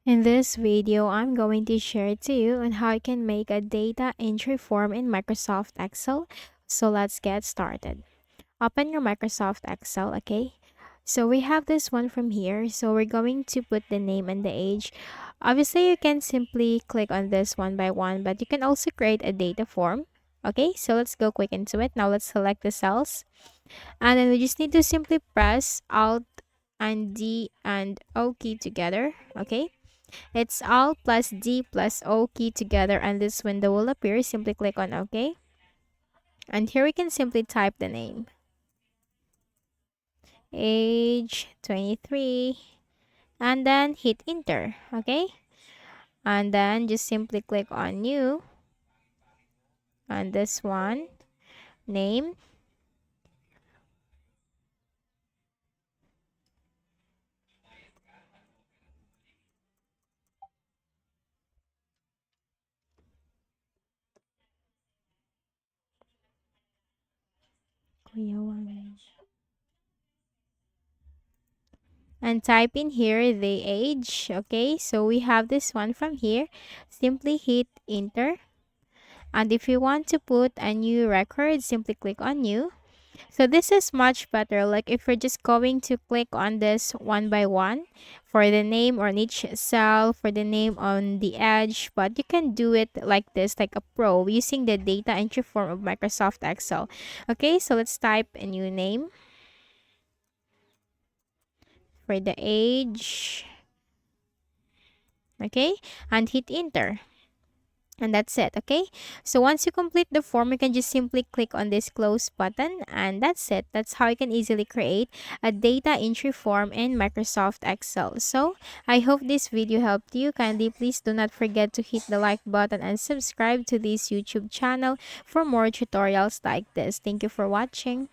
In this video, I'm going to share to you on how you can make a data entry form in Microsoft Excel. So let's get started. Open your Microsoft Excel, okay? So we have this one from here. So we're going to put the name and the age. Obviously, you can simply click on this one by one, but you can also create a data form. Okay, so let's go quick into it. Now let's select the cells. And then we just need to simply press Alt and D and O key together, okay? It's Alt plus D plus O key together and this window will appear. Simply click on OK. And here we can simply type the name. Age 23. And then hit enter. Okay. And then just simply click on new. And this one. Name. And type in here the age. Okay. So we have this one from here. Simply hit enter. And if you want to put a new record, simply click on new. So this is much better. Like if you're just going to click on this one by one for the name on each cell, for the name on the edge, but you can do it like this, like a pro, using the data entry form of Microsoft Excel. Okay, so let's type a new name for the age. Okay, and hit enter. And that's it, okay? So once you complete the form, you can just simply click on this close button and that's it. That's how you can easily create a data entry form in Microsoft Excel. So I hope this video helped you. Kindly please do not forget to hit the like button and subscribe to this YouTube channel for more tutorials like this. Thank you for watching.